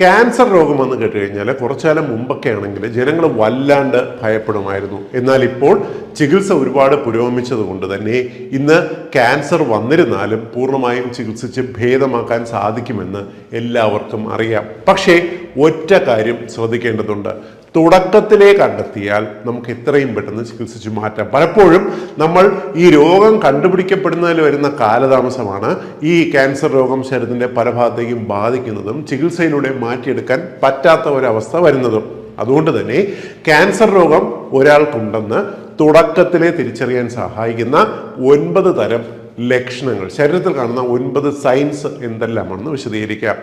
Cancer രോഗം വന്ന് കേട്ടുകഴിഞ്ഞാൽ കുറച്ചുകാലം മുമ്പൊക്കെ ആണെങ്കിൽ ജനങ്ങൾ വല്ലാണ്ട് ഭയപ്പെടുമായിരുന്നു. എന്നാൽ ഇപ്പോൾ ചികിത്സ ഒരുപാട് പുരോഗമിച്ചത് കൊണ്ട് തന്നെ ഇന്ന് ക്യാൻസർ വന്നിരുന്നാലും പൂർണ്ണമായും ചികിത്സിച്ച് ഭേദമാക്കാൻ സാധിക്കുമെന്ന് എല്ലാവർക്കും അറിയാം. പക്ഷേ ഒറ്റ കാര്യം ശ്രദ്ധിക്കേണ്ടതുണ്ട്. തുടക്കത്തിലേ കണ്ടെത്തിയാൽ നമുക്ക് എത്രയും പെട്ടെന്ന് ചികിത്സിച്ച് മാറ്റാം. പലപ്പോഴും നമ്മൾ ഈ രോഗം കണ്ടുപിടിക്കപ്പെടുന്നതിൽ വരുന്ന കാലതാമസമാണ് ഈ ക്യാൻസർ രോഗം ശരീരത്തിൻ്റെ പല ഭാഗത്തേക്കും ബാധിക്കുന്നതും ചികിത്സയിലൂടെ മാറ്റിയെടുക്കാൻ പറ്റാത്ത ഒരവസ്ഥ വരുന്നതും. അതുകൊണ്ട് തന്നെ ക്യാൻസർ രോഗം ഒരാൾക്കുണ്ടെന്ന് തുടക്കത്തിലെ തിരിച്ചറിയാൻ സഹായിക്കുന്ന 9 തരം ലക്ഷണങ്ങൾ, ശരീരത്തിൽ കാണുന്ന 9 സൈൻസ് എന്തെല്ലാമാണെന്ന് വിശദീകരിക്കാം.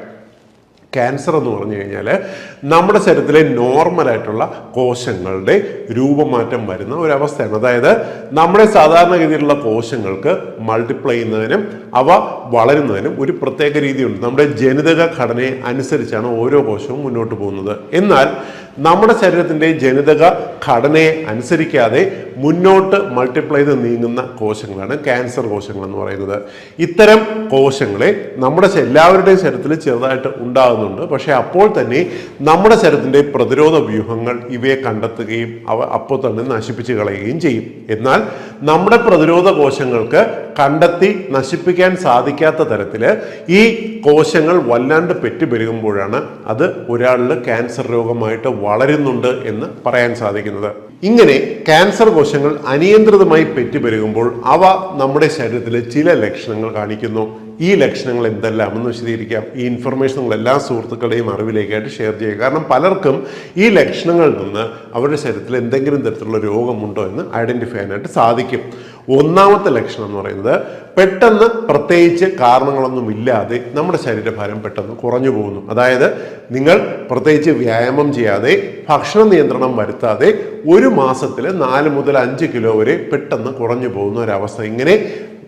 ക്യാൻസർ എന്ന് പറഞ്ഞു കഴിഞ്ഞാൽ നമ്മുടെ ശരീരത്തിലെ നോർമലായിട്ടുള്ള കോശങ്ങളുടെ രൂപമാറ്റം വരുന്ന ഒരവസ്ഥയാണ്. അതായത് നമ്മുടെ സാധാരണഗതിയിലുള്ള കോശങ്ങൾക്ക് മൾട്ടിപ്ലൈ ചെയ്യുന്നതിനും അവ വളരുന്നതിനും ഒരു പ്രത്യേക രീതിയുണ്ട്. നമ്മുടെ ജനിതക ഘടനയെ അനുസരിച്ചാണ് ഓരോ കോശവും മുന്നോട്ട് പോകുന്നത്. എന്നാൽ നമ്മുടെ ശരീരത്തിൻ്റെ ജനിതക ഘടനയെ അനുസരിക്കാതെ മുന്നോട്ട് മൾട്ടിപ്ലൈ ചെയ്ത് നീങ്ങുന്ന കോശങ്ങളാണ് ക്യാൻസർ കോശങ്ങൾ എന്ന് പറയുന്നത്. ഇത്തരം കോശങ്ങളെ നമ്മുടെ എല്ലാവരുടെയും ശരീരത്തിൽ ചെറുതായിട്ട് ഉണ്ടാകുന്നുണ്ട്. പക്ഷേ അപ്പോൾ തന്നെ നമ്മുടെ ശരീരത്തിൻ്റെ പ്രതിരോധ വ്യൂഹങ്ങൾ ഇവയെ കണ്ടെത്തുകയും അവ അപ്പോൾ തന്നെ നശിപ്പിച്ച് കളയുകയും ചെയ്യും. എന്നാൽ നമ്മുടെ പ്രതിരോധ കോശങ്ങൾക്ക് കണ്ടെത്തി നശിപ്പിക്കാൻ സാധിക്കാത്ത തരത്തിൽ ഈ കോശങ്ങൾ വല്ലാണ്ട് പെറ്റുപെരുകുമ്പോഴാണ് അത് ഒരാളിൽ ക്യാൻസർ രോഗമായിട്ട് വളരുന്നുണ്ട് എന്ന് പറയാൻ സാധിക്കുന്നത്. ഇങ്ങനെ ക്യാൻസർ കോശങ്ങൾ അനിയന്ത്രിതമായി പെറ്റുപെരുകുമ്പോൾ അവ നമ്മുടെ ശരീരത്തിൽ ചില ലക്ഷണങ്ങൾ കാണിക്കുന്നു. ഈ ലക്ഷണങ്ങൾ എന്തെല്ലാമെന്ന് വിശദീകരിക്കാം. ഈ ഇൻഫർമേഷൻ നിങ്ങൾ എല്ലാ സുഹൃത്തുക്കളുടെയും അറിവിലേക്കായിട്ട് ഷെയർ ചെയ്യുക. കാരണം പലർക്കും ഈ ലക്ഷണങ്ങളിൽ നിന്ന് അവരുടെ ശരീരത്തിൽ എന്തെങ്കിലും തരത്തിലുള്ള രോഗമുണ്ടോ എന്ന് ഐഡന്റിഫൈ ചെയ്യാനായിട്ട് സാധിക്കും. ഒന്നാമത്തെ ലക്ഷണം എന്ന് പറയുന്നത് പെട്ടെന്ന് പ്രത്യേകിച്ച് കാരണങ്ങളൊന്നും ഇല്ലാതെ നമ്മുടെ ശരീരഭാരം പെട്ടെന്ന് കുറഞ്ഞു പോകുന്നു. അതായത് നിങ്ങൾ പ്രത്യേകിച്ച് വ്യായാമം ചെയ്യാതെ ഭക്ഷണ നിയന്ത്രണം വരുത്താതെ 1 മാസത്തിൽ 4 മുതൽ 5 കിലോ വരെ പെട്ടെന്ന് കുറഞ്ഞു പോകുന്ന ഒരവസ്ഥ, ഇങ്ങനെ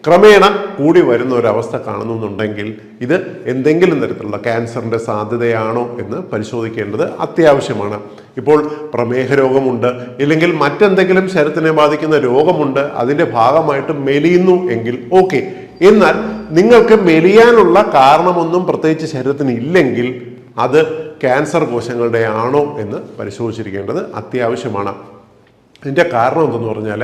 ക്രമേണ കൂടി വരുന്ന ഒരവസ്ഥ കാണുന്നുണ്ടെങ്കിൽ ഇത് എന്തെങ്കിലും തരത്തിലുള്ള ക്യാൻസറിൻ്റെ സാധ്യതയാണോ എന്ന് പരിശോധിക്കേണ്ടത് അത്യാവശ്യമാണ്. ഇപ്പോൾ പ്രമേഹ രോഗമുണ്ട്, ഇല്ലെങ്കിൽ മറ്റെന്തെങ്കിലും ശരീരത്തിനെ ബാധിക്കുന്ന രോഗമുണ്ട്, അതിൻ്റെ ഭാഗമായിട്ട് മെലിയുന്നു എങ്കിൽ ഓക്കെ. എന്നാൽ നിങ്ങൾക്ക് മെലിയാനുള്ള കാരണമൊന്നും പ്രത്യേകിച്ച് ശരീരത്തിന് ഇല്ലെങ്കിൽ അത് ക്യാൻസർ കോശങ്ങളുടെ ആണോ എന്ന് പരിശോധിച്ചിരിക്കേണ്ടത് അത്യാവശ്യമാണ്. ഇതിൻ്റെ കാരണം എന്തെന്ന് പറഞ്ഞാൽ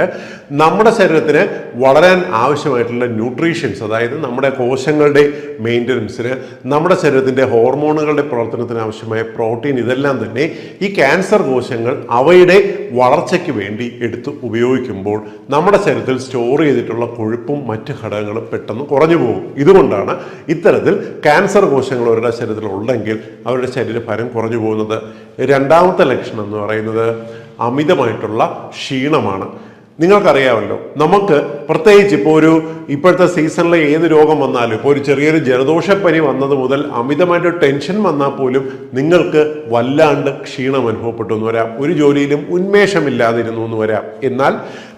നമ്മുടെ ശരീരത്തിന് വളരാൻ ആവശ്യമായിട്ടുള്ള ന്യൂട്രീഷ്യൻസ്, അതായത് നമ്മുടെ കോശങ്ങളുടെ മെയിൻ്റനൻസിന്, നമ്മുടെ ശരീരത്തിൻ്റെ ഹോർമോണുകളുടെ പ്രവർത്തനത്തിന് ആവശ്യമായ പ്രോട്ടീൻ, ഇതെല്ലാം തന്നെ ഈ ക്യാൻസർ കോശങ്ങൾ അവയുടെ വളർച്ചയ്ക്ക് വേണ്ടി എടുത്ത് ഉപയോഗിക്കുമ്പോൾ നമ്മുടെ ശരീരത്തിൽ സ്റ്റോർ ചെയ്തിട്ടുള്ള കൊഴുപ്പും മറ്റ് ഘടകങ്ങളും പെട്ടെന്ന് കുറഞ്ഞു പോകും. ഇതുകൊണ്ടാണ് ഇത്തരത്തിൽ ക്യാൻസർ കോശങ്ങൾ അവരുടെ ശരീരത്തിൽ ഉണ്ടെങ്കിൽ അവരുടെ ശരീരഭാരം കുറഞ്ഞു പോകുന്നത്. രണ്ടാമത്തെ ലക്ഷണം എന്ന് പറയുന്നത് അമിതമായിട്ടുള്ള ക്ഷീണമാണ്. നിങ്ങൾക്കറിയാമല്ലോ, നമുക്ക് പ്രത്യേകിച്ച് ഇപ്പോൾ ഇപ്പോഴത്തെ സീസണിലെ ഏത് രോഗം വന്നാലും, ഇപ്പോൾ ഒരു ചെറിയൊരു ജലദോഷപ്പനി വന്നത് മുതൽ അമിതമായിട്ട് ടെൻഷൻ വന്നാൽ പോലും നിങ്ങൾക്ക് വല്ലാണ്ട് ക്ഷീണം അനുഭവപ്പെട്ടു എന്ന് വരാം. ഒരു ജോലിയിലും ഉന്മേഷമില്ലാതിരുന്നു എന്ന് വരാം. എന്നാൽ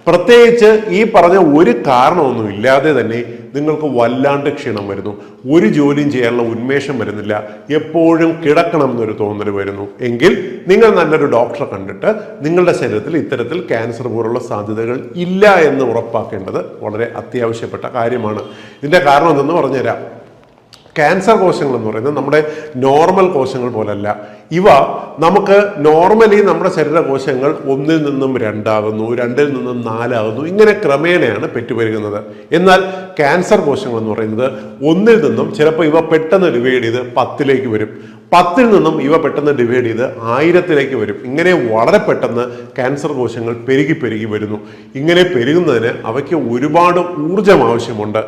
പ്രത്യേകിച്ച് ഈ പറഞ്ഞ ഒരു കാരണമൊന്നും ഇല്ലാതെ തന്നെ നിങ്ങൾക്ക് വല്ലാണ്ട് ക്ഷീണം വരുന്നു, ഒരു ജോലിയും ചെയ്യാനുള്ള ഉന്മേഷം വരുന്നില്ല, എപ്പോഴും കിടക്കണം എന്നൊരു തോന്നൽ വരുന്നു എങ്കിൽ നിങ്ങൾ നല്ലൊരു ഡോക്ടറെ കണ്ടിട്ട് നിങ്ങളുടെ ശരീരത്തിൽ ഇത്തരത്തിൽ ക്യാൻസർ പോലുള്ള സാധ്യതകൾ ഇല്ല എന്ന് ഉറപ്പാക്കേണ്ടത് വളരെ അത്യാവശ്യപ്പെട്ട കാര്യമാണ്. ഇതിൻ്റെ കാരണം എന്തെന്ന് പറഞ്ഞുതരാം. ക്യാൻസർ കോശങ്ങൾ എന്ന് പറയുന്നത് നമ്മുടെ നോർമൽ കോശങ്ങൾ പോലല്ല. ഇവ നമുക്ക് നോർമലി നമ്മുടെ ശരീരകോശങ്ങൾ 1 നിന്നും 2 ആകുന്നു, 2 നിന്നും 4 ആകുന്നു, ഇങ്ങനെ ക്രമേണയാണ് പെറ്റുപെരുകുന്നത്. എന്നാൽ ക്യാൻസർ കോശങ്ങൾ എന്ന് പറയുന്നത് 1 നിന്നും ചിലപ്പോൾ ഇവ പെട്ടെന്ന് ഡിവൈഡ് ചെയ്ത് 10ലേക്ക് വരും, 10 നിന്നും ഇവ പെട്ടെന്ന് ഡിവൈഡ് ചെയ്ത് 1000ലേക്ക് വരും. ഇങ്ങനെ വളരെ പെട്ടെന്ന് ക്യാൻസർ കോശങ്ങൾ പെരുകി വരുന്നു. ഇങ്ങനെ പെരുകുന്നതിന് അവയ്ക്ക് ഒരുപാട് ഊർജം ആവശ്യമുണ്ട്.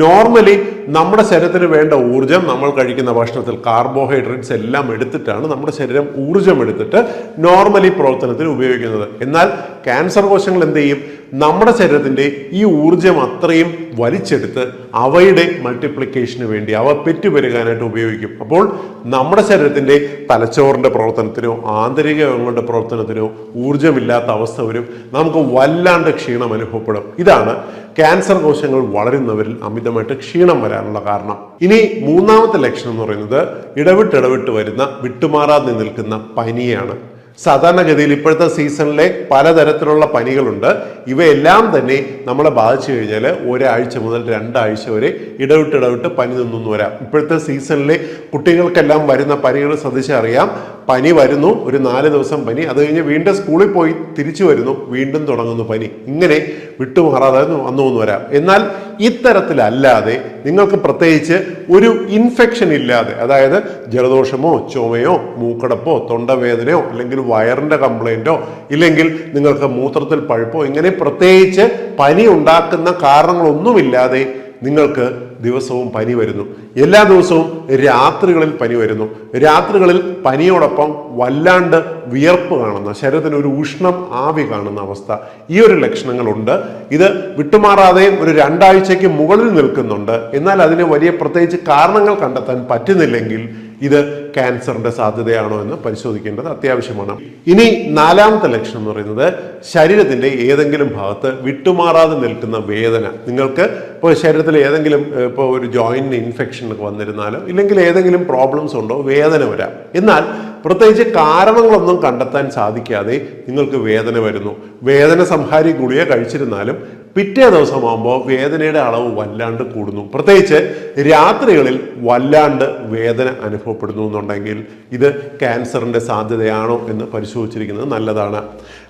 നോർമലി നമ്മുടെ ശരീരത്തിന് വേണ്ട ഊർജം നമ്മൾ കഴിക്കുന്ന ഭക്ഷണത്തിൽ കാർബോഹൈഡ്രേറ്റ്സ് എല്ലാം എടുത്തിട്ടാണ് നമ്മുടെ ശരീരം ഊർജം എടുത്തിട്ട് നോർമലി പ്രവർത്തനത്തിന് ഉപയോഗിക്കുന്നത്. എന്നാൽ ക്യാൻസർ കോശങ്ങൾ എന്ത് ചെയ്യും? നമ്മുടെ ശരീരത്തിൻ്റെ ഈ ഊർജം അത്രയും വലിച്ചെടുത്ത് അവയുടെ മൾട്ടിപ്ലിക്കേഷന് വേണ്ടി, അവ പെറ്റുപെരുകാനായിട്ട് ഉപയോഗിക്കും. അപ്പോൾ നമ്മുടെ ശരീരത്തിൻ്റെ തലച്ചോറിൻ്റെ പ്രവർത്തനത്തിനോ ആന്തരിക അവയവങ്ങളുടെ പ്രവർത്തനത്തിനോ ഊർജമില്ലാത്ത അവസ്ഥ വരും. നമുക്ക് വല്ലാണ്ട് ക്ഷീണം അനുഭവപ്പെടും. ഇതാണ് ക്യാൻസർ കോശങ്ങൾ വളരുന്നവരിൽ അമിതമായിട്ട് ക്ഷീണം വരാനുള്ള കാരണം. ഇനി മൂന്നാമത്തെ ലക്ഷണം എന്ന് പറയുന്നത് ഇടവിട്ട് വരുന്ന വിട്ടുമാറാതെ നിൽക്കുന്ന പനിയാണ്. സാധാരണഗതിയിൽ ഇപ്പോഴത്തെ സീസണിലെ പലതരത്തിലുള്ള പനികളുണ്ട്. ഇവയെല്ലാം തന്നെ നമ്മളെ ബാധിച്ചു കഴിഞ്ഞാൽ ഒരാഴ്ച മുതൽ 2 ആഴ്ച വരെ ഇടവിട്ട് പനി നിന്നു വരാം. ഇപ്പോഴത്തെ സീസണിലെ കുട്ടികൾക്കെല്ലാം വരുന്ന പനികൾ ശ്രദ്ധിച്ചറിയാം. പനി വരുന്നു, ഒരു 4 ദിവസം പനി, അത് കഴിഞ്ഞ് വീണ്ടും സ്കൂളിൽ പോയി തിരിച്ചു വരുന്നു, വീണ്ടും തുടങ്ങുന്നു പനി. ഇങ്ങനെ വിട്ടുമാറാതെ വന്നു വരാം. എന്നാൽ ഇത്തരത്തിലല്ലാതെ നിങ്ങൾക്ക് പ്രത്യേകിച്ച് ഒരു ഇൻഫെക്ഷൻ ഇല്ലാതെ, അതായത് ജലദോഷമോ ചുമയോ മൂക്കടപ്പോ തൊണ്ടവേദനയോ അല്ലെങ്കിൽ വയറിന്റെ കംപ്ലൈന്റോ ഇല്ലെങ്കിൽ നിങ്ങൾക്ക് മൂത്രത്തിൽ പഴുപ്പോ ഇങ്ങനെ പ്രത്യേകിച്ച് പനി ഉണ്ടാക്കുന്ന കാരണങ്ങളൊന്നുമില്ലാതെ നിങ്ങൾക്ക് ദിവസവും പനി വരുന്നു. എല്ലാ ദിവസവും രാത്രികളിൽ പനി വരുന്നു. രാത്രികളിൽ പനിയോടൊപ്പം വല്ലാണ്ട് വിയർപ്പ് കാണുന്ന, ശരീരത്തിന് ഒരു ഉഷ്ണം ആവി കാണുന്ന അവസ്ഥ, ഈ ഒരു ലക്ഷണങ്ങളുണ്ട്. ഇത് വിട്ടുമാറാതെയും ഒരു 2 ആഴ്ചയ്ക്ക് മുകളിൽ നിൽക്കുന്നുണ്ട്. എന്നാൽ അതിന് വലിയ പ്രത്യേകിച്ച് കാരണങ്ങൾ കണ്ടെത്താൻ പറ്റുന്നില്ലെങ്കിൽ ഇത് ക്യാൻസറിന്റെ സാധ്യതയാണോ എന്ന് പരിശോധിക്കേണ്ടത് അത്യാവശ്യമാണ്. ഇനി 4ാമത്തെ ലക്ഷണം എന്ന് പറയുന്നത് ശരീരത്തിന്റെ ഏതെങ്കിലും ഭാഗത്ത് വിട്ടുമാറാതെ നിൽക്കുന്ന വേദന. നിങ്ങൾക്ക് ഇപ്പോൾ ശരീരത്തിൽ ഏതെങ്കിലും ഇപ്പോൾ ഒരു ജോയിന്റിന് ഇൻഫെക്ഷൻ ഒക്കെ വന്നിരുന്നാലോ ഇല്ലെങ്കിൽ ഏതെങ്കിലും പ്രോബ്ലംസ് ഉണ്ടോ, വേദന വരാം. എന്നാൽ പ്രത്യേകിച്ച് കാരണങ്ങളൊന്നും കണ്ടെത്താൻ സാധിക്കാതെ നിങ്ങൾക്ക് വേദന വരുന്നു. വേദന സംഹാരി ഗുളിക കഴിച്ചിരുന്നാലും പിറ്റേ ദിവസമാകുമ്പോൾ വേദനയുടെ അളവ് വല്ലാണ്ട് കൂടുന്നു. പ്രത്യേകിച്ച് രാത്രികളിൽ വല്ലാണ്ട് വേദന അനുഭവപ്പെടുന്നു എന്നുണ്ടെങ്കിൽ ഇത് ക്യാൻസറിന്റെ സാധ്യതയാണോ എന്ന് പരിശോധിച്ചിരിക്കുന്നത് നല്ലതാണ്.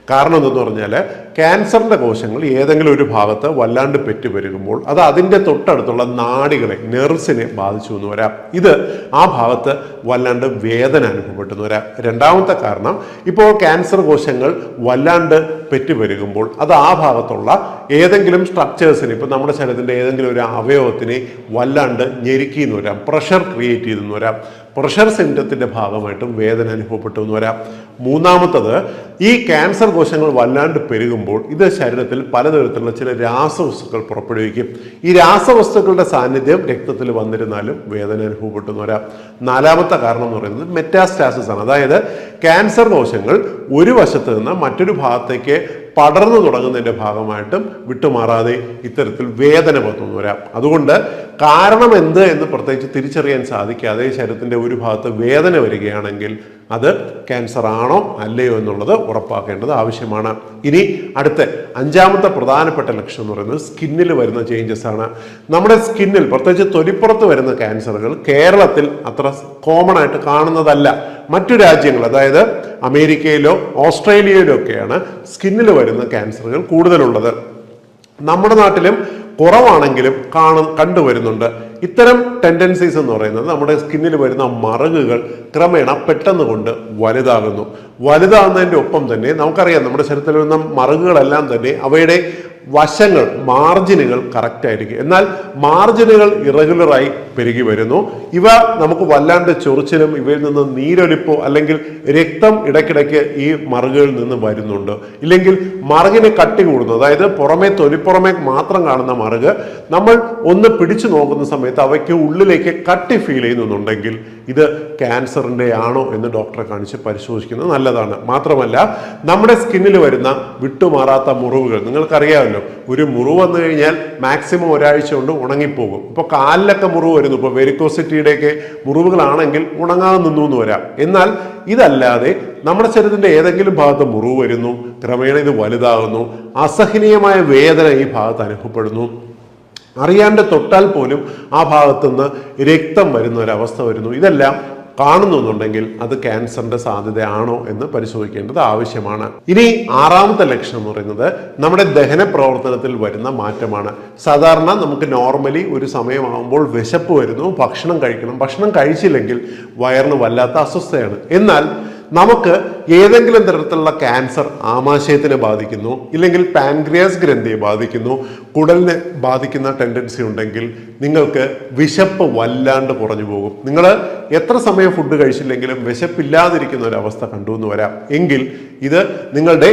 കാരണം എന്തെന്ന് പറഞ്ഞാൽ ക്യാൻസറിന്റെ കോശങ്ങൾ ഏതെങ്കിലും ഒരു ഭാഗത്ത് വല്ലാണ്ട് പെറ്റുപെരുകുമ്പോൾ അത് അതിൻ്റെ തൊട്ടടുത്തുള്ള നാഡികളെ, നെർവ്സിനെ ബാധിച്ചു എന്ന് വരാം. ഇത് ആ ഭാഗത്ത് വല്ലാണ്ട് വേദന അനുഭവപ്പെട്ടു വരാം. 2ാമത്തെ കാരണം, ഇപ്പോൾ ക്യാൻസർ കോശങ്ങൾ വല്ലാണ്ട് പെറ്റുപെരുകുമ്പോൾ അത് ആ ഭാഗത്തുള്ള ഏതെങ്കിലും സ്ട്രക്ചേഴ്സിന്, ഇപ്പം നമ്മുടെ ശരീരത്തിൻ്റെ ഏതെങ്കിലും ഒരു അവയവത്തിനെ വല്ലാണ്ട് ഞെരുക്കി എന്ന് വരാം, പ്രഷർ ക്രിയേറ്റ് ചെയ്തെന്ന് വരാം. പ്രഷർ സിംറ്റത്തിന്റെ ഭാഗമായിട്ടും വേദന അനുഭവപ്പെട്ടു എന്ന് വരാം. 3ാമത്തത്, ഈ ക്യാൻസർ കോശങ്ങൾ വല്ലാണ്ട് പെരുകുമ്പോൾ ഇത് ശരീരത്തിൽ പലതരത്തിലുള്ള ചില രാസവസ്തുക്കൾ പുറപ്പെടുവിക്കും. ഈ രാസവസ്തുക്കളുടെ സാന്നിധ്യം രക്തത്തിൽ വന്നിരുന്നാലും വേദന അനുഭവപ്പെട്ടു എന്ന് വരാം. 4ാമത്തെ കാരണം എന്ന് പറയുന്നത് മെറ്റാസ്റ്റാസിസ് ആണ്. അതായത് ക്യാൻസർ കോശങ്ങൾ ഒരു വശത്ത് നിന്ന് മറ്റൊരു ഭാഗത്തേക്ക് പടർന്നു തുടങ്ങുന്നതിൻ്റെ ഭാഗമായിട്ടും വിട്ടുമാറാതെ ഇത്തരത്തിൽ വേദന വന്നു വരാം. അതുകൊണ്ട് കാരണം എന്ത് എന്ന് പ്രത്യേകിച്ച് തിരിച്ചറിയാൻ സാധിക്കാതെ ശരീരത്തിൻ്റെ ഒരു ഭാഗത്ത് വേദന വരികയാണെങ്കിൽ അത് ക്യാൻസർ ആണോ അല്ലയോ എന്നുള്ളത് ഉറപ്പാക്കേണ്ടത് ആവശ്യമാണ്. ഇനി അടുത്ത 5ാമത്തെ പ്രധാനപ്പെട്ട ലക്ഷണം എന്ന് പറയുന്നത് സ്കിന്നിൽ വരുന്ന ചേഞ്ചസ് ആണ്. നമ്മുടെ സ്കിന്നിൽ പ്രത്യേകിച്ച് തൊലിപ്പുറത്ത് വരുന്ന ക്യാൻസറുകൾ കേരളത്തിൽ അത്ര കോമൺ ആയിട്ട് കാണുന്നതല്ല. മറ്റു രാജ്യങ്ങൾ, അതായത് അമേരിക്കയിലോ ഓസ്ട്രേലിയയിലോ ഒക്കെയാണ് സ്കിന്നിൽ വരുന്ന ക്യാൻസറുകൾ കൂടുതലുള്ളത്. നമ്മുടെ നാട്ടിലും കുറവാണെങ്കിലും കണ്ടുവരുന്നുണ്ട്. ഇത്തരം ടെൻഡൻസീസ് എന്ന് പറയുന്നത് നമ്മുടെ സ്കിന്നിൽ വരുന്ന മറുകുകൾ ക്രമേണ പെട്ടെന്ന് കൊണ്ട് വലുതാകുന്നതിൻ്റെ ഒപ്പം തന്നെ നമുക്കറിയാം നമ്മുടെ ശരീരത്തിൽ വരുന്ന മറുകുകളെല്ലാം തന്നെ അവയുടെ വശങ്ങൾ, മാർജിനുകൾ കറക്റ്റ് ആയിരിക്കും. എന്നാൽ മാർജിനുകൾ ഇറഗുലറായി പെരുകി വരുന്നു. ഇവ നമുക്ക് വല്ലാണ്ട് ചൊറിച്ചിലും ഇവയിൽ നിന്ന് നീരൊലിപ്പോ അല്ലെങ്കിൽ രക്തം ഇടയ്ക്കിടയ്ക്ക് ഈ മറുകുകളിൽ നിന്ന് വരുന്നുണ്ട്. ഇല്ലെങ്കിൽ മറുകിന് കട്ടി കൂടുന്നു, അതായത് തൊലിപ്പുറമേ മാത്രം കാണുന്ന മറുക് നമ്മൾ ഒന്ന് പിടിച്ചു നോക്കുന്ന സമയത്ത് അവയ്ക്ക് ഉള്ളിലേക്ക് കട്ടി ഫീൽ ചെയ്യുന്നുണ്ടെങ്കിൽ ഇത് ക്യാൻസറിൻ്റെ ആണോ എന്ന് ഡോക്ടറെ കാണിച്ച് പരിശോധിക്കുന്നത് നല്ലതാണ്. മാത്രമല്ല നമ്മുടെ സ്കിന്നിൽ വരുന്ന വിട്ടുമാറാത്ത മുറിവുകൾ, നിങ്ങൾക്കറിയാമല്ലോ, ഒരു മുറിവ് വന്നു കഴിഞ്ഞാൽ മാക്സിമം ഒരാഴ്ച കൊണ്ട് ഉണങ്ങിപ്പോകും. ഇപ്പോൾ കാലിലൊക്കെ മുറിവ് വരുന്നു, ഇപ്പോൾ വെരിക്കോസിറ്റിയുടെയൊക്കെ മുറിവുകളാണെങ്കിൽ ഉണങ്ങാതെ നിന്നു എന്ന് വരാം. എന്നാൽ ഇതല്ലാതെ നമ്മുടെ ശരീരത്തിന്റെ ഏതെങ്കിലും ഭാഗത്ത് മുറിവ് വരുന്നു, ക്രമേണ ഇത് വലുതാകുന്നു, അസഹനീയമായ വേദന ഈ ഭാഗത്ത് അനുഭവപ്പെടുന്നു, അറിയാണ്ട് തൊട്ടാൽ പോലും ആ ഭാഗത്തുനിന്ന് രക്തം വരുന്ന ഒരവസ്ഥ വരുന്നു, ഇതെല്ലാം കാണുന്നുണ്ടെങ്കിൽ അത് ക്യാൻസറിന്റെ സാധ്യതയാണോ എന്ന് പരിശോധിക്കേണ്ടത് ആവശ്യമാണ്. ഇനി 6ാമത്തെ ലക്ഷണം എന്ന് പറയുന്നത് നമ്മുടെ ദഹന പ്രവർത്തനത്തിൽ വരുന്ന മാറ്റമാണ്. സാധാരണ നമുക്ക് നോർമലി ഒരു സമയമാകുമ്പോൾ വിശപ്പ് വരുന്നു, ഭക്ഷണം കഴിക്കണം, ഭക്ഷണം കഴിച്ചില്ലെങ്കിൽ വയറിന് വല്ലാത്ത അസ്വസ്ഥതയാണ്. എന്നാൽ നമുക്ക് ഏതെങ്കിലും തരത്തിലുള്ള ക്യാൻസർ ആമാശയത്തിനെ ബാധിക്കുന്നു, ഇല്ലെങ്കിൽ പാൻക്രിയാസ് ഗ്രന്ഥിയെ ബാധിക്കുന്നു, കുടലിനെ ബാധിക്കുന്ന ടെൻഡൻസി ഉണ്ടെങ്കിൽ നിങ്ങൾക്ക് വിശപ്പ് വല്ലാണ്ട് കുറഞ്ഞു പോകും. നിങ്ങൾ എത്ര സമയം ഫുഡ് കഴിച്ചില്ലെങ്കിലും വിശപ്പില്ലാതിരിക്കുന്ന ഒരവസ്ഥ കണ്ടുവന്ന് വരാം. എങ്കിൽ ഇത് നിങ്ങളുടെ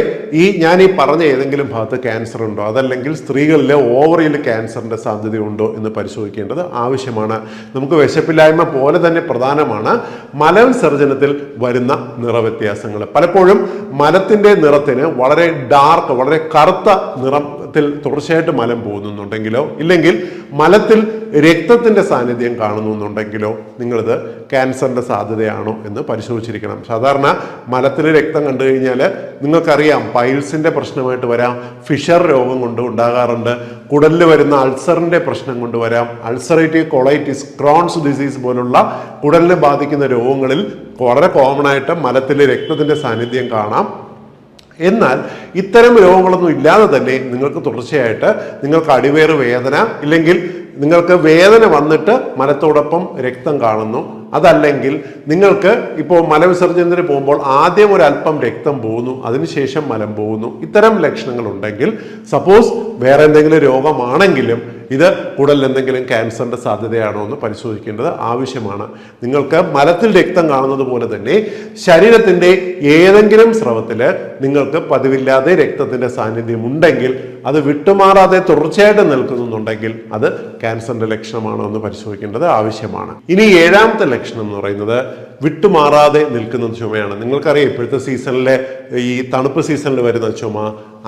ഞാൻ ഈ പറഞ്ഞ ഏതെങ്കിലും ഭാഗത്ത് ക്യാൻസർ ഉണ്ടോ, അതല്ലെങ്കിൽ സ്ത്രീകളിലെ ഓവറിയിൽ ക്യാൻസറിന്റെ സാധ്യതയുണ്ടോ എന്ന് പരിശോധിക്കേണ്ടത് ആവശ്യമാണ്. നമുക്ക് വിശപ്പില്ലായ്മ പോലെ തന്നെ പ്രധാനമാണ് മലവിസർജനത്തിൽ വരുന്ന നിറവ്യത്യാസങ്ങൾ. പലപ്പോഴും മലത്തിന്റെ നിറത്തിന് വളരെ ഡാർക്ക്, വളരെ കറുത്ത നിറം മലത്തിൽ തുടർച്ചയായിട്ട് മലം പോകുന്നുണ്ടെങ്കിലോ ഇല്ലെങ്കിൽ മലത്തിൽ രക്തത്തിന്റെ സാന്നിധ്യം കാണുന്നുണ്ടെങ്കിലോ നിങ്ങളിത് ക്യാൻസറിന്റെ സാധ്യതയാണോ എന്ന് പരിശോധിച്ചിരിക്കണം. സാധാരണ മലത്തിൽ രക്തം കണ്ടു കഴിഞ്ഞാൽ നിങ്ങൾക്കറിയാം പൈൽസിന്റെ പ്രശ്നമായിട്ട് വരാം, ഫിഷർ രോഗം കൊണ്ട് ഉണ്ടാകാറുണ്ട്, കുടലിൽ വരുന്ന അൾസറിന്റെ പ്രശ്നം കൊണ്ട് വരാം, അൾസറേറ്റീവ് കൊളൈറ്റിസ്, ക്രോൺസ് ഡിസീസ് പോലുള്ള കുടലിനെ ബാധിക്കുന്ന രോഗങ്ങളിൽ വളരെ കോമൺ ആയിട്ട് മലത്തിൽ രക്തത്തിന്റെ സാന്നിധ്യം കാണാം. എന്നാൽ ഇത്തരം രോഗങ്ങളൊന്നും ഇല്ലാതെ തന്നെ നിങ്ങൾക്ക് തുടർച്ചയായിട്ട് നിങ്ങൾക്ക് അടിവയറ് വേദന ഇല്ലെങ്കിൽ നിങ്ങൾക്ക് വേദന വന്നിട്ട് മലത്തോടൊപ്പം രക്തം കാണുന്നു, അതല്ലെങ്കിൽ നിങ്ങൾക്ക് ഇപ്പോൾ മലവിസർജനത്തിന് പോകുമ്പോൾ ആദ്യം ഒരല്പം രക്തം പോകുന്നു, അതിനുശേഷം മലം പോകുന്നു, ഇത്തരം ലക്ഷണങ്ങൾ ഉണ്ടെങ്കിൽ സപ്പോസ് വേറെ എന്തെങ്കിലും രോഗമാണെങ്കിലും ഇത് കുടലിൽ എന്തെങ്കിലും ക്യാൻസറിന്റെ സാധ്യതയാണോ എന്ന് പരിശോധിക്കേണ്ടത് ആവശ്യമാണ്. നിങ്ങൾക്ക് മലത്തിൽ രക്തം കാണുന്നത് പോലെ തന്നെ ശരീരത്തിന്റെ ഏതെങ്കിലും സ്രവത്തിൽ നിങ്ങൾക്ക് പതിവില്ലാതെ രക്തത്തിന്റെ സാന്നിധ്യം ഉണ്ടെങ്കിൽ അത് വിട്ടുമാറാതെ തുടർച്ചയായിട്ട് നിൽക്കുന്നുണ്ടെങ്കിൽ അത് ക്യാൻസറിന്റെ ലക്ഷണമാണോ എന്ന് പരിശോധിക്കേണ്ടത് ആവശ്യമാണ്. ഇനി ഏഴാമത്തെ ലക്ഷണം എന്ന് പറയുന്നത് വിട്ടുമാറാതെ നിൽക്കുന്ന ചുമയാണ്. നിങ്ങൾക്കറിയാം ഇപ്പോഴത്തെ സീസണിലെ ഈ തണുപ്പ് സീസണിൽ വരുന്ന ചുമ,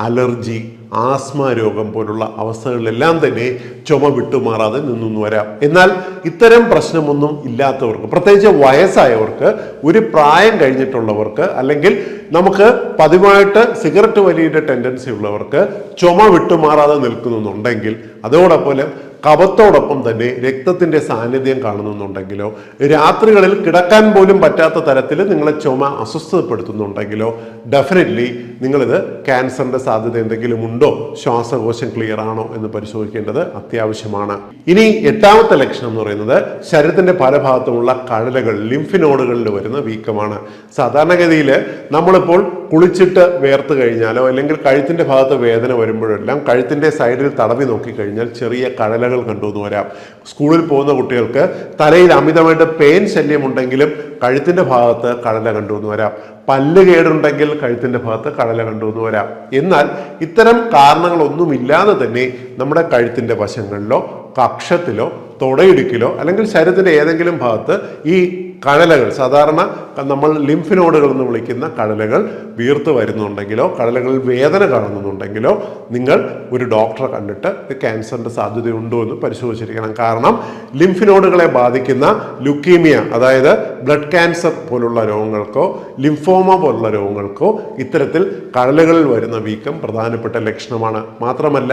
അലർജി, ആസ്മ രോഗം പോലുള്ള അവസ്ഥകളിലെല്ലാം തന്നെ ചുമ വിട്ടുമാറാതെ നിന്നു വരാം. എന്നാൽ ഇത്തരം പ്രശ്നമൊന്നും ഇല്ലാത്തവർക്ക്, പ്രത്യേകിച്ച് വയസ്സായവർക്ക്, ഒരു പ്രായം കഴിഞ്ഞിട്ടുള്ളവർക്ക് അല്ലെങ്കിൽ നമുക്ക് പതിവായിട്ട് സിഗരറ്റ് വലിയുടെ ടെൻഡൻസി ഉള്ളവർക്ക് ചുമ വിട്ടുമാറാതെ നിൽക്കുന്നുണ്ടെങ്കിൽ അതോടൊപ്പം കഫത്തോടൊപ്പം തന്നെ രക്തത്തിന്റെ സാന്നിധ്യം കാണുന്നുണ്ടെങ്കിലോ രാത്രികളിൽ കിടക്കാൻ പോലും പറ്റാത്ത തരത്തിൽ നിങ്ങളെ ചുമ അസ്വസ്ഥപ്പെടുത്തുന്നുണ്ടെങ്കിലോ ഡെഫിനറ്റ്ലി നിങ്ങളിത് ക്യാൻസറിന്റെ സാധ്യത എന്തെങ്കിലും ഉണ്ടോ, ശ്വാസകോശം ക്ലിയർ ആണോ എന്ന് പരിശോധിക്കേണ്ടത് അത്യാവശ്യമാണ്. ഇനി എട്ടാമത്തെ ലക്ഷണം എന്ന് പറയുന്നത് ശരീരത്തിന്റെ പല ഭാഗത്തുമുള്ള കഴലകൾ, ലിംഫ് നോഡുകളിൽ വരുന്ന വീക്കമാണ്. സാധാരണഗതിയിൽ നമ്മളിപ്പോൾ കുളിച്ചിട്ട് വേർത്ത് കഴിഞ്ഞാലോ അല്ലെങ്കിൽ കഴുത്തിന്റെ ഭാഗത്ത് വേദന വരുമ്പോഴെല്ലാം കഴുത്തിന്റെ സൈഡിൽ തടവി നോക്കിക്കഴിഞ്ഞാൽ ചെറിയ കഴലകൾ കണ്ടുവന്ന് വരാം. സ്കൂളിൽ പോകുന്ന കുട്ടികൾക്ക് തലയിൽ അമിതമായിട്ട് പെയിൻ ശല്യമുണ്ടെങ്കിലും കഴുത്തിന്റെ ഭാഗത്ത് കഴല കണ്ടുവന്ന് വരാം. പല്ല് കേടുണ്ടെങ്കിൽ കഴുത്തിന്റെ ഭാഗത്ത് കഴല കണ്ടുവന്ന് വരാം. എന്നാൽ ഇത്തരം കാരണങ്ങളൊന്നുമില്ലാതെ തന്നെ നമ്മുടെ കഴുത്തിന്റെ വശങ്ങളിലോ കക്ഷത്തിലോ തൊടയിടുക്കിലോ അല്ലെങ്കിൽ ശരീരത്തിന്റെ ഏതെങ്കിലും ഭാഗത്ത് ഈ കഴലകൾ, സാധാരണ നമ്മൾ ലിംഫ് നോഡുകൾ എന്ന് വിളിക്കുന്ന കഴലകൾ വീർത്ത് വരുന്നുണ്ടെങ്കിലോ കഴലകളിൽ വേദന കാണുന്നുണ്ടെങ്കിലോ നിങ്ങൾ ഒരു ഡോക്ടറെ കണ്ടിട്ട് ക്യാൻസറിന്റെ സാധ്യതയുണ്ടോ എന്ന് പരിശോധിച്ചിരിക്കണം. കാരണം ലിംഫ് നോഡുകളെ ബാധിക്കുന്ന ലുക്കീമിയ, അതായത് ബ്ലഡ് ക്യാൻസർ പോലുള്ള രോഗങ്ങൾക്കോ ലിംഫോമ പോലുള്ള രോഗങ്ങൾക്കോ ഇത്തരത്തിൽ കഴലകളിൽ വരുന്ന വീക്കം പ്രധാനപ്പെട്ട ലക്ഷണമാണ്. മാത്രമല്ല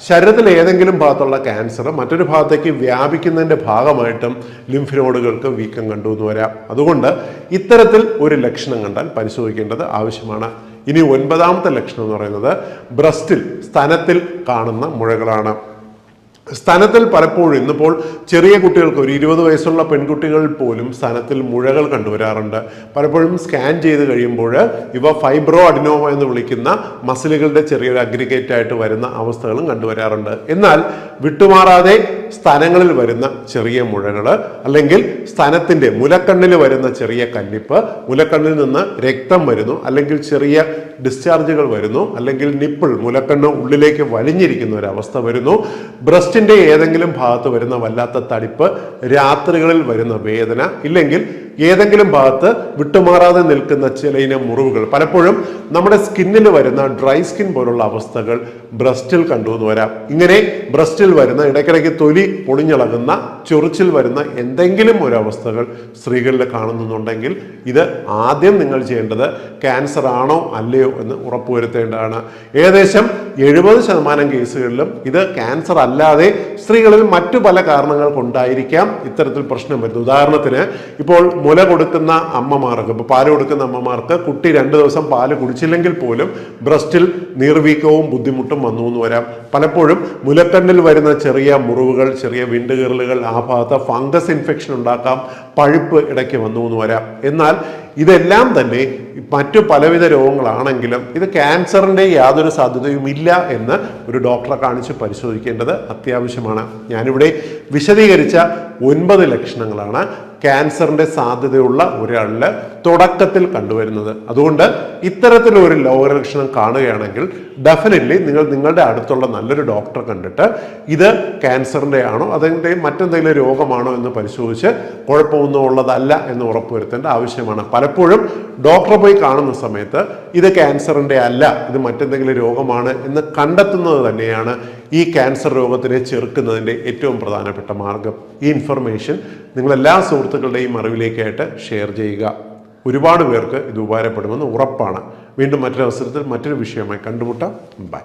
ശരീരത്തിൽ ഏതെങ്കിലും ഭാഗത്തുള്ള ക്യാൻസർ മറ്റൊരു ഭാഗത്തേക്ക് വ്യാപിക്കുന്നതിന്റെ ഭാഗമായിട്ടും ലിംഫ് നോഡുകൾക്ക് വീക്കം കണ്ടുവന്നു വരാം. അതുകൊണ്ട് ഇത്തരത്തിൽ ഒരു ലക്ഷണം കണ്ടാൽ പരിശോധിക്കേണ്ടത് ആവശ്യമാണ്. ഇനി ഒൻപതാമത്തെ ലക്ഷണം എന്ന് പറയുന്നത് ബ്രസ്റ്റിൽ, സ്തനത്തിൽ കാണുന്ന മുഴകളാണ്. സ്തനത്തിൽ പലപ്പോഴും ഇന്നിപ്പോൾ ചെറിയ കുട്ടികൾക്ക്, ഒരു 20 വയസ്സുള്ള പെൺകുട്ടികൾ പോലും സ്തനത്തിൽ മുഴകൾ കണ്ടുവരാറുണ്ട്. പലപ്പോഴും സ്കാൻ ചെയ്ത് കഴിയുമ്പോൾ ഇവ ഫൈബ്രോ അഡിനോമ എന്ന് വിളിക്കുന്ന മസിലുകളുടെ ചെറിയൊരു അഗ്രിഗേറ്റ് ആയിട്ട് വരുന്ന അവസ്ഥകളും കണ്ടുവരാറുണ്ട്. എന്നാൽ വിട്ടുമാറാതെ സ്തനങ്ങളിൽ വരുന്ന ചെറിയ മുഴകൾ അല്ലെങ്കിൽ സ്തനത്തിന്റെ മുലക്കണ്ണിൽ വരുന്ന ചെറിയ കല്ലിപ്പ്, മുലക്കണ്ണിൽ നിന്ന് രക്തം വരുന്നു അല്ലെങ്കിൽ ചെറിയ ഡിസ്ചാർജുകൾ വരുന്നു അല്ലെങ്കിൽ നിപ്പിൾ, മുലക്കണ്ണ് ഉള്ളിലേക്ക് വലിഞ്ഞിരിക്കുന്ന ഒരു അവസ്ഥ വരുന്നു, ബ്രസ്റ്റിന്റെ ഏതെങ്കിലും ഭാഗത്ത് വരുന്ന വല്ലാത്ത തടിപ്പ്, രാത്രികളിൽ വരുന്ന വേദന ഇല്ലെങ്കിൽ ഏതെങ്കിലും ഭാഗത്ത് വിട്ടുമാറാതെ നിൽക്കുന്ന ചില ഇനം മുറിവുകൾ, പലപ്പോഴും നമ്മുടെ സ്കിന്നിൽ വരുന്ന ഡ്രൈ സ്കിൻ പോലുള്ള അവസ്ഥകൾ ബ്രസ്റ്റിൽ കണ്ടുവന്ന് വരാം. ഇങ്ങനെ ബ്രസ്റ്റിൽ വരുന്ന ഇടയ്ക്കിടയ്ക്ക് തൊലി പൊളിഞ്ഞിളകുന്ന, ചൊറിച്ചിൽ വരുന്ന എന്തെങ്കിലും ഒരു അവസ്ഥകൾ സ്ത്രീകളിൽ കാണുന്നുണ്ടെങ്കിൽ ഇത് ആദ്യം നിങ്ങൾ ചെയ്യേണ്ടത് ക്യാൻസർ ആണോ അല്ലയോ എന്ന് ഉറപ്പുവരുത്തേണ്ടതാണ്. ഏകദേശം 70% കേസുകളിലും ഇത് ക്യാൻസർ അല്ലാതെ സ്ത്രീകളിൽ മറ്റു പല കാരണങ്ങൾ കൊണ്ടായിരിക്കാം ഇത്തരത്തിൽ പ്രശ്നം വരുന്നത്. ഉദാഹരണത്തിന് ഇപ്പോൾ മുല കൊടുക്കുന്ന അമ്മമാർക്ക്, ഇപ്പോൾ പാല് കൊടുക്കുന്ന അമ്മമാർക്ക് കുട്ടി 2 ദിവസം പാല് കുടിച്ചില്ലെങ്കിൽ പോലും ബ്രസ്റ്റിൽ നീർവീക്കവും ബുദ്ധിമുട്ടും വന്നു എന്ന് വരാം. പലപ്പോഴും മുലക്കണ്ണിൽ വരുന്ന ചെറിയ മുറിവുകൾ, ചെറിയ വിണ്ടുകീറലുകൾ, ആ ഭാഗത്ത് ഫംഗസ് ഇൻഫെക്ഷൻ ഉണ്ടാക്കാം, പഴുപ്പ് ഇടയ്ക്ക് വന്നു എന്ന് വരാം. എന്നാൽ ഇതെല്ലാം തന്നെ മറ്റു പലവിധ രോഗങ്ങളാണെങ്കിലും ഇത് ക്യാൻസറിന്റെ യാതൊരു സാധ്യതയും ഇല്ല എന്ന് ഒരു ഡോക്ടറെ കാണിച്ച് പരിശോധിക്കേണ്ടത് അത്യാവശ്യമാണ്. ഞാനിവിടെ വിശദീകരിച്ച 9 ലക്ഷണങ്ങളാണ് ക്യാൻസറിന്റെ സാധ്യതയുള്ള ഒരാളിൽ തുടക്കത്തിൽ കണ്ടുവരുന്നത്. അതുകൊണ്ട് ഇത്തരത്തിലൊരു രോഗലക്ഷണം കാണുകയാണെങ്കിൽ ഡെഫിനറ്റ്ലി നിങ്ങൾ നിങ്ങളുടെ അടുത്തുള്ള നല്ലൊരു ഡോക്ടറെ കണ്ടിട്ട് ഇത് ക്യാൻസറിന്റെ ആണോ അതിൻ്റെ മറ്റെന്തെങ്കിലും രോഗമാണോ എന്ന് പരിശോധിച്ച് കുഴപ്പമൊന്നും ഉള്ളതല്ല എന്ന് ഉറപ്പുവരുത്തേണ്ട ആവശ്യമാണ്. പലപ്പോഴും ഡോക്ടറെ പോയി കാണുന്ന സമയത്ത് ഇത് ക്യാൻസറിന്റെ അല്ല, ഇത് മറ്റെന്തെങ്കിലും രോഗമാണ് എന്ന് കണ്ടെത്തുന്നത് തന്നെയാണ് ഈ ക്യാൻസർ രോഗത്തിനെ ചെറുക്കുന്നതിൻ്റെ ഏറ്റവും പ്രധാനപ്പെട്ട മാർഗം. ഈ ഇൻഫർമേഷൻ നിങ്ങളെല്ലാ സുഹൃത്തുക്കളുടെയും അറിവിലേക്കായിട്ട് ഷെയർ ചെയ്യുക. ഒരുപാട് പേർക്ക് ഇത് ഉപകാരപ്പെടുമെന്ന് ഉറപ്പാണ്. വീണ്ടും മറ്റൊരു അവസരത്തിൽ മറ്റൊരു വിഷയമായി കണ്ടുമുട്ടാം. ബൈ.